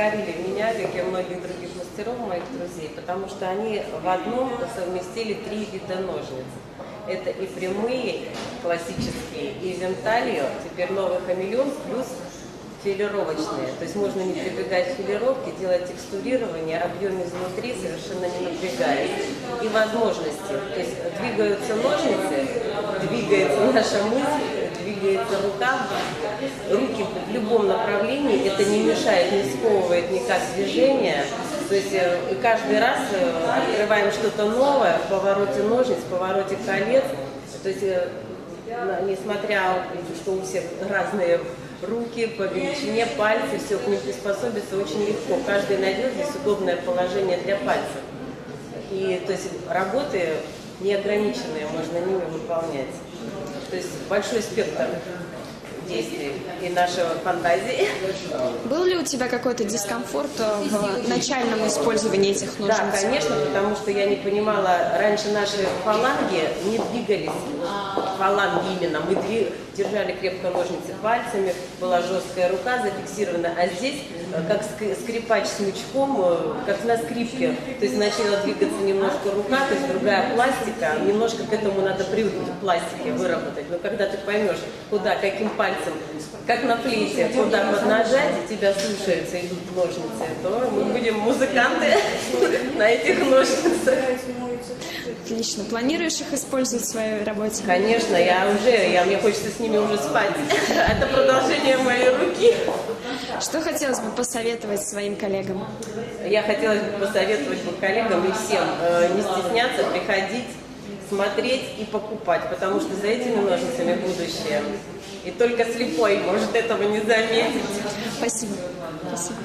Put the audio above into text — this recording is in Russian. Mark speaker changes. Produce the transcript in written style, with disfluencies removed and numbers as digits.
Speaker 1: покорили меня, как и многих других мастеров, моих друзей, потому что они в одном совместили 3 вида ножниц. Это и прямые, классические, и венталью, теперь новый хамелеон, плюс филировочные. То есть можно не прибегать к филировке, делать текстурирование, объем изнутри, совершенно не напрягаясь. И возможности. То есть двигаются ножницы, двигается наша мысль, двигается рука, руки в любом направлении. Это не мешает, не сковывает никак движение. То есть каждый раз открываем что-то новое в повороте ножниц, в повороте колец. То есть несмотря, что у всех разные руки по величине, пальцы, все к ним приспособиться очень легко. Каждый найдет здесь удобное положение для пальцев. И то есть работы неограниченные можно ними выполнять. То есть большой спектр действий и нашей фантазии.
Speaker 2: Был ли у тебя какой-то дискомфорт в начальном использовании этих ножниц?
Speaker 1: Да, конечно, потому что я не понимала, раньше наши фаланги не двигались, фаланги именно, мы держали крепко ножницы пальцами, была жесткая рука зафиксирована, а здесь как скрипач смычком, как на скрипке, то есть начала двигаться немножко рука, то есть другая пластика, немножко к этому надо привыкнуть, в пластике выработать, но когда ты поймешь, куда, каким пальцем, как на флейте, куда поднажать, и тебя слушаются, идут ножницы, то мы будем музыканты на этих ножницах.
Speaker 2: Отлично. Планируешь их использовать в своей работе?
Speaker 1: Конечно, мне хочется с ними уже спать. Это продолжение моей руки.
Speaker 2: Что хотелось бы посоветовать своим коллегам?
Speaker 1: Я хотелось бы посоветовать коллегам и всем не стесняться, приходить, смотреть и покупать, потому что за этими ножницами будущее. И только слепой может этого не заметить.
Speaker 2: Спасибо. Спасибо.